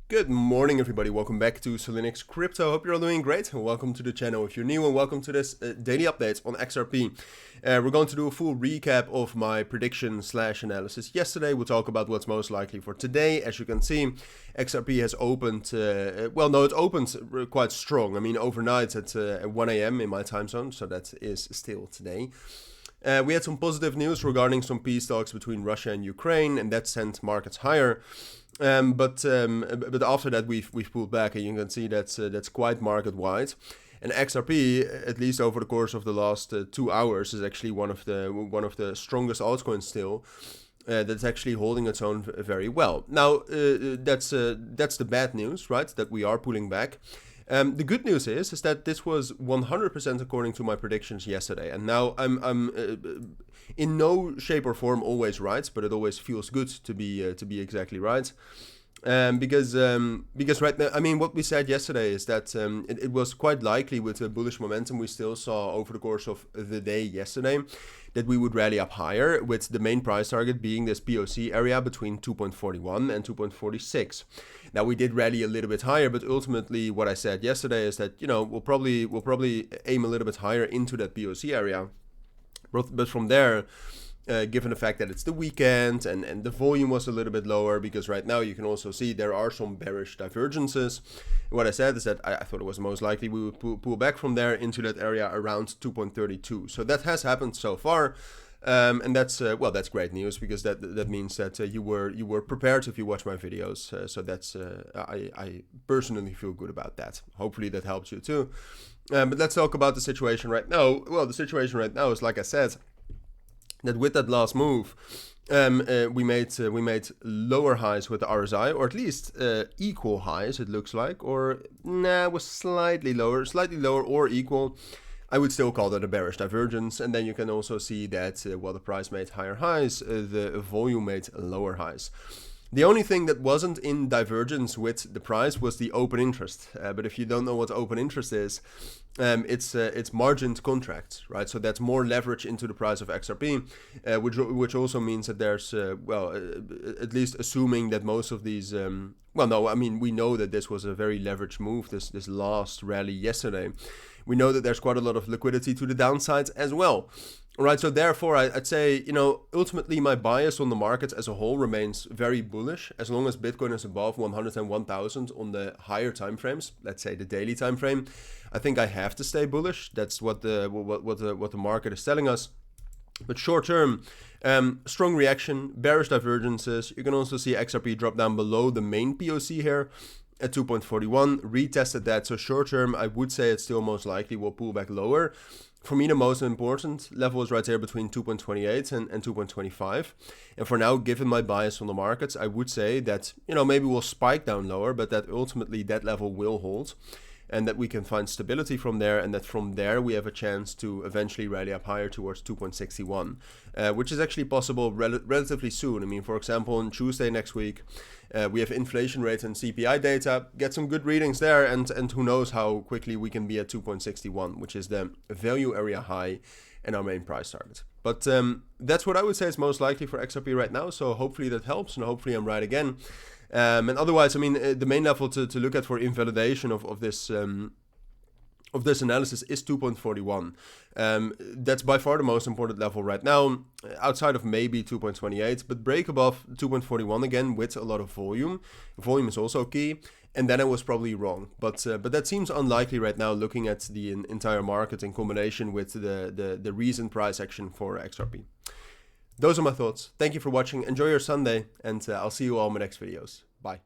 Good morning, everybody. Welcome back to Cilinix Crypto. Hope you're all doing great. And welcome to the channel if you're new, and welcome to this daily update on XRP. We're going to do a full recap of my prediction/analysis yesterday. We'll talk about what's most likely for today. As you can see, XRP has opened, it opened quite strong. I mean, overnight at 1 a.m. in my time zone, so that is still today. We had some positive news regarding some peace talks between Russia and Ukraine, and that sent markets higher. But after that, we've pulled back, and you can see that's quite market wide. And XRP, at least over the course of the last 2 hours, is actually one of the strongest altcoins still. That's actually holding its own very well. Now, that's the bad news, right? That we are pulling back. The good news is that this was 100% according to my predictions yesterday, and now I'm in no shape or form always right, but it always feels good to be exactly right. Because right now, I mean, what we said yesterday is that it was quite likely, with the bullish momentum we still saw over the course of the day yesterday, that we would rally up higher, with the main price target being this POC area between 2.41 and 2.46. Now, we did rally a little bit higher, but ultimately what I said yesterday is that, you know, we'll probably aim a little bit higher into that POC area. But from there, given the fact that it's the weekend and the volume was a little bit lower, because right now you can also see there are some bearish divergences. What I said is that I thought it was most likely we would pull back from there into that area around 2.32. So that has happened so far. And that's great news, because that means that you were prepared if you watch my videos. So that's I personally feel good about that. Hopefully that helps you too. But let's talk about the situation right now. Well, the situation right now is, like I said, that with that last move, we made lower highs with the RSI, or at least equal highs. It looks like, or it was slightly lower or equal. I would still call that a bearish divergence. And then you can also see that while the price made higher highs, the volume made lower highs. The only thing that wasn't in divergence with the price was the open interest. But if you don't know what open interest is, it's margined contracts, right? So that's more leverage into the price of XRP, which also means that there's, at least assuming that most of these, we know that this was a very leveraged move, this last rally yesterday. We know that there's quite a lot of liquidity to the downside as well. Right, so therefore I'd say, ultimately my bias on the market as a whole remains very bullish, as long as Bitcoin is above 101,000 on the higher time frames, let's say the daily time frame. I think I have to stay bullish. That's what the market is telling us. But short term, strong reaction, bearish divergences. You can also see XRP drop down below the main POC here at 2.41, retested that. So short term, I would say it's still most likely will pull back lower. For me, the most important level is right there between 2.28 and 2.25. And for now, given my bias on the markets, I would say that, maybe we'll spike down lower, but that ultimately that level will hold, and that we can find stability from there, and that from there we have a chance to eventually rally up higher towards 2.61, which is actually possible relatively soon. I mean, for example, on Tuesday next week, we have inflation rate and CPI data, get some good readings there, and who knows how quickly we can be at 2.61, which is the value area high and our main price target. But that's what I would say is most likely for XRP right now, so hopefully that helps, and hopefully I'm right again. And otherwise, I mean, the main level to look at for invalidation of this analysis is 2.41. That's by far the most important level right now, outside of maybe 2.28, but break above 2.41 again with a lot of volume. Volume is also key, and then I was probably wrong. But that seems unlikely right now, looking at the entire market in combination with the recent price action for XRP. Those are my thoughts. Thank you for watching. Enjoy your Sunday, and I'll see you all in my next videos. Bye.